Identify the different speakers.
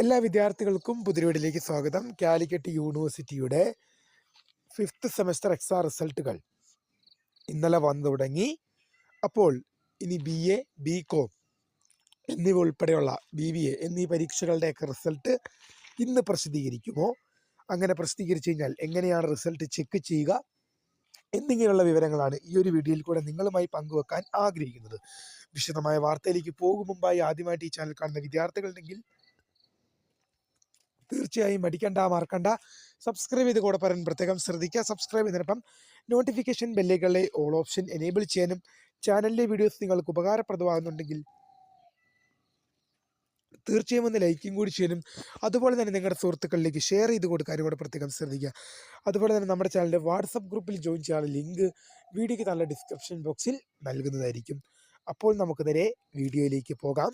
Speaker 1: എല്ലാ വിദ്യാർത്ഥികൾക്കും പുതിയവീഡിയോയിലേക്ക് സ്വാഗതം. കാലിക്കറ്റ് യൂണിവേഴ്സിറ്റിയുടെ 5th സെമസ്റ്റർ എക്സാം റിസൾട്ടുകൾ ഇന്നലെ വന്നു തുടങ്ങി. അപ്പോൾ ഇനി BA, BCom എന്നിവ ഉൾപ്പെടെയുള്ള BBA എന്നീ പരീക്ഷകളുടെയൊക്കെ റിസൾട്ട് ഇന്ന് പ്രസിദ്ധീകരിക്കുമോ? അങ്ങനെ പ്രസിദ്ധീകരിച്ചു കഴിഞ്ഞാൽ എങ്ങനെയാണ് റിസൾട്ട് ചെക്ക് ചെയ്യുക എന്നിങ്ങനെയുള്ള വിവരങ്ങളാണ് ഈ ഒരു വീഡിയോയിൽ കൂടെ നിങ്ങളുമായി പങ്കുവെക്കാൻ ആഗ്രഹിക്കുന്നത്. വിശദമായ വാർത്തയിലേക്ക് പോകും മുമ്പായി ആദ്യമായിട്ട് ഈ ചാനൽ കാണുന്ന വിദ്യാർത്ഥികളുണ്ടെങ്കിൽ തീർച്ചയായും മറക്കണ്ട സബ്സ്ക്രൈബ് ചെയ്ത് കൂടെ പറയാൻ പ്രത്യേകം ശ്രദ്ധിക്കുക. സബ്സ്ക്രൈബ് ചെയ്തതിനൊപ്പം നോട്ടിഫിക്കേഷൻ ബെല്ലുകളിലെ ഓൾ ഓപ്ഷൻ എനേബിൾ ചെയ്യാനും ചാനലിലെ വീഡിയോസ് നിങ്ങൾക്ക് ഉപകാരപ്രദമാകുന്നുണ്ടെങ്കിൽ തീർച്ചയായും ഒന്ന് ലൈക്കും കൂടി ചെയ്യാനും അതുപോലെ തന്നെ നിങ്ങളുടെ സുഹൃത്തുക്കളിലേക്ക് ഷെയർ ചെയ്ത് കൊടുക്കാനും കൂടെ പ്രത്യേകം ശ്രദ്ധിക്കുക. അതുപോലെ തന്നെ നമ്മുടെ ചാനലിൻ്റെ വാട്സപ്പ് ഗ്രൂപ്പിൽ ജോയിൻ ചെയ്യാനുള്ള ലിങ്ക് വീഡിയോയ്ക്ക് നല്ല ഡിസ്ക്രിപ്ഷൻ ബോക്സിൽ നൽകുന്നതായിരിക്കും. അപ്പോൾ നമുക്ക് നേരെ വീഡിയോയിലേക്ക് പോകാം.